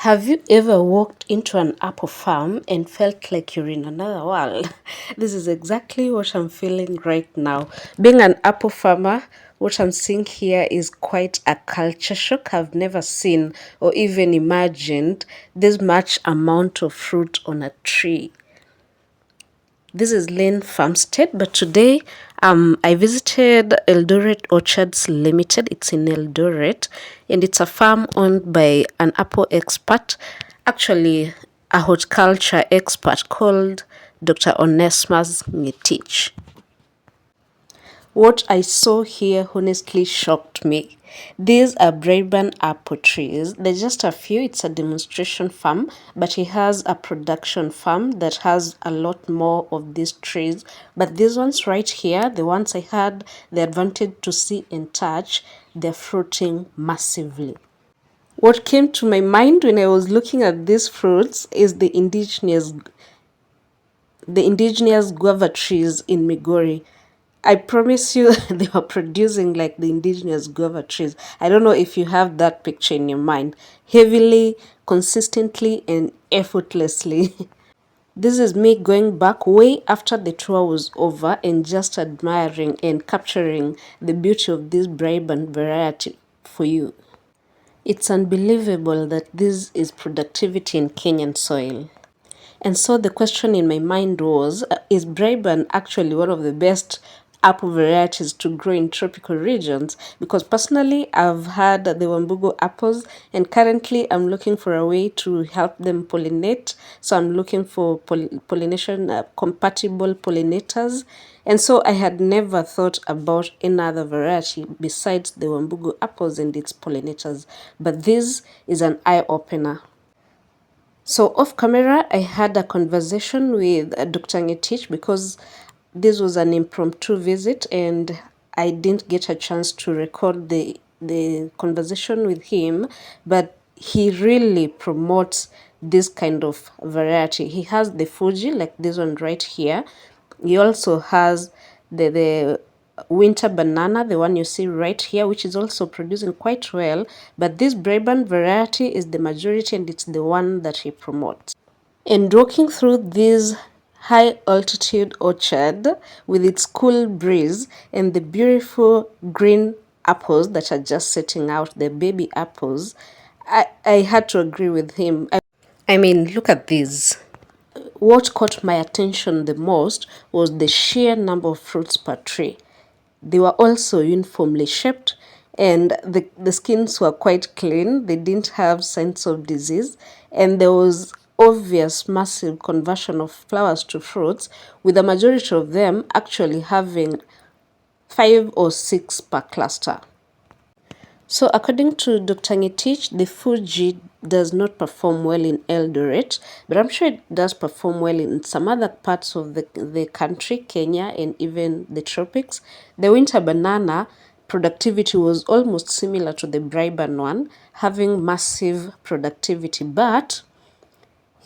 Have you ever walked into an apple farm and felt like you're in another world? This is exactly what I'm feeling right now. Being an apple farmer, what I'm seeing here is quite a culture shock. I've never seen or even imagined this much amount of fruit on a tree. This is Lane Farmstead, but today I visited Eldoret Orchards Ltd. It's in Eldoret, and it's a farm owned by an apple expert, actually a horticulture expert called Dr. Onesmus Ngetich. What I saw here honestly shocked me. These are Braeburn apple trees. There's just a few. It's a demonstration farm, but he has a production farm that has a lot more of these trees. But these ones right here, the ones I had the advantage to see and touch, they're fruiting massively. What came to my mind when I was looking at these fruits is the indigenous guava trees in Migori. I promise you they were producing like the indigenous guava trees. I don't know if you have that picture in your mind. Heavily, consistently, and effortlessly. This is me going back way after the tour was over and just admiring and capturing the beauty of this Brabban variety for you. It's unbelievable that this is productivity in Kenyan soil. And so the question in my mind was, is Brabban actually one of the best apple varieties to grow in tropical regions? Because personally, I've had the Wambugo apples, and currently I'm looking for a way to help them pollinate. So I'm looking for pollination compatible pollinators. And so I had never thought about any other variety besides the Wambugo apples and its pollinators. But this is an eye-opener. So off camera, I had a conversation with Dr. Ngetich because this was an impromptu visit and I didn't get a chance to record the conversation with him, but he really promotes this kind of variety. He has the Fuji, like this one right here. He also has the winter banana, the one you see right here, which is also producing quite well. But this Brabban variety is the majority and it's the one that he promotes. And walking through this high altitude orchard with its cool breeze and the beautiful green apples that are just setting out, the baby apples, I had to agree with him. I mean, look at these. What caught my attention the most was the sheer number of fruits per tree. They were also uniformly shaped and the skins were quite clean. They didn't have signs of disease, and there was obvious massive conversion of flowers to fruits, with the majority of them actually having 5 or 6 per cluster. So according to Dr. Ngetich, the Fuji does not perform well in Eldoret, but I'm sure it does perform well in some other parts of the country, Kenya, and even the tropics. The winter banana productivity was almost similar to the Braeburn one, having massive productivity, but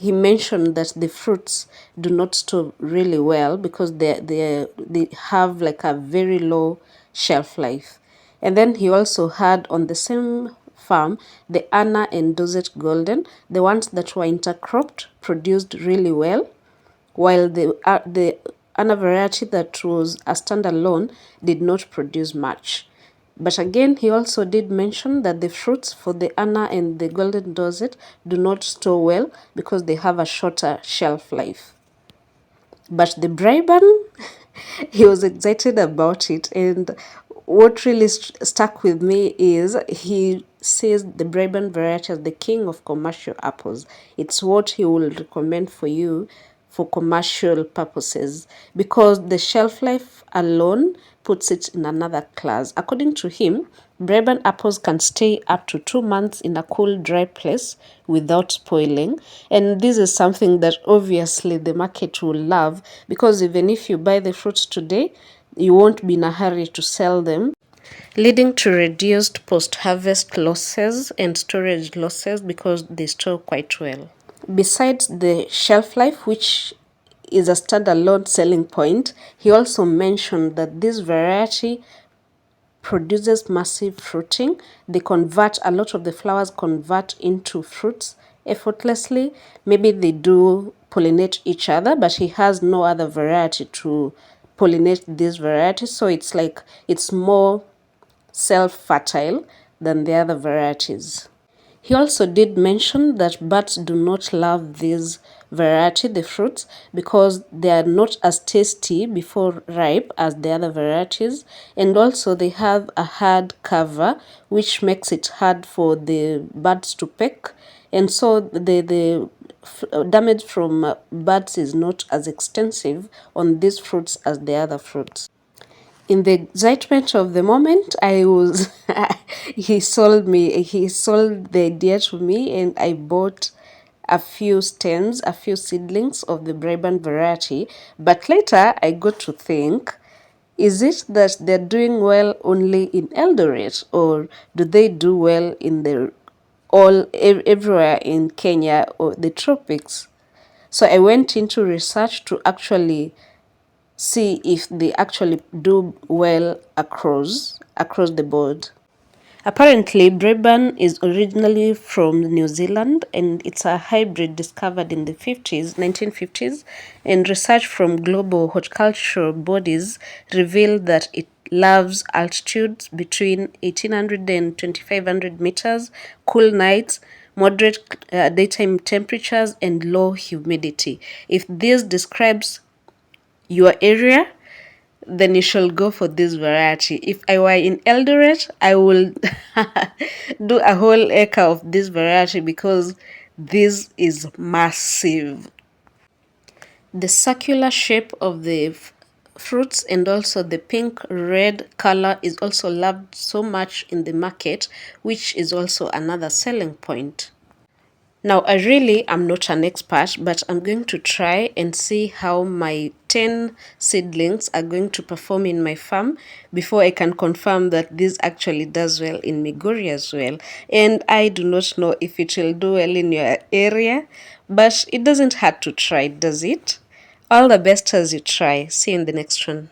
he mentioned that the fruits do not store really well because they have like a very low shelf life. And then he also had on the same farm the Anna and Dorsett Golden, the ones that were intercropped, produced really well, while the Anna variety that was a standalone did not produce much. But again, he also did mention that the fruits for the Anna and the Golden Dorsett do not store well because they have a shorter shelf life. But the Brabban, he was excited about it. And what really stuck with me is he says the Brabban variety is the king of commercial apples. It's what he will recommend for you for commercial purposes because the shelf life alone puts it in another class. According to him, Brabban apples can stay up to 2 months in a cool, dry place without spoiling. And this is something that obviously the market will love because even if you buy the fruits today, you won't be in a hurry to sell them, leading to reduced post-harvest losses and storage losses because they store quite well. Besides the shelf life, which is a standalone selling point, he also mentioned that this variety produces massive fruiting. A lot of the flowers convert into fruits effortlessly. Maybe they do pollinate each other, but he has no other variety to pollinate this variety. So it's like it's more self-fertile than the other varieties. He also did mention that birds do not love this variety, the fruits, because they are not as tasty before ripe as the other varieties. And also they have a hard cover, which makes it hard for the birds to peck. And so the damage from birds is not as extensive on these fruits as the other fruits. In the excitement of the moment, I was he sold the idea to me, and I bought a few stems, a few seedlings of the Braeburn variety. But later I got to think, is it that they're doing well only in Eldoret, or do they do well in the everywhere in Kenya or the tropics? So I went into research to actually see if they actually do well across the board. Apparently, Brabban is originally from New Zealand, and it's a hybrid discovered in the 1950s, and research from global horticultural bodies revealed that it loves altitudes between 1800 and 2500 meters, cool nights, moderate daytime temperatures, and low humidity. If this describes your area, then you shall go for this variety. If I were in Eldoret, I will do a whole acre of this variety because this is massive. The circular shape of the fruits and also the pink red color is also loved so much in the market, which is also another selling point. Now, I really am not an expert, but I'm going to try and see how my 10 seedlings are going to perform in my farm before I can confirm that this actually does well in Migori as well. And I do not know if it will do well in your area, but it doesn't hurt to try, does it? All the best as you try. See you in the next one.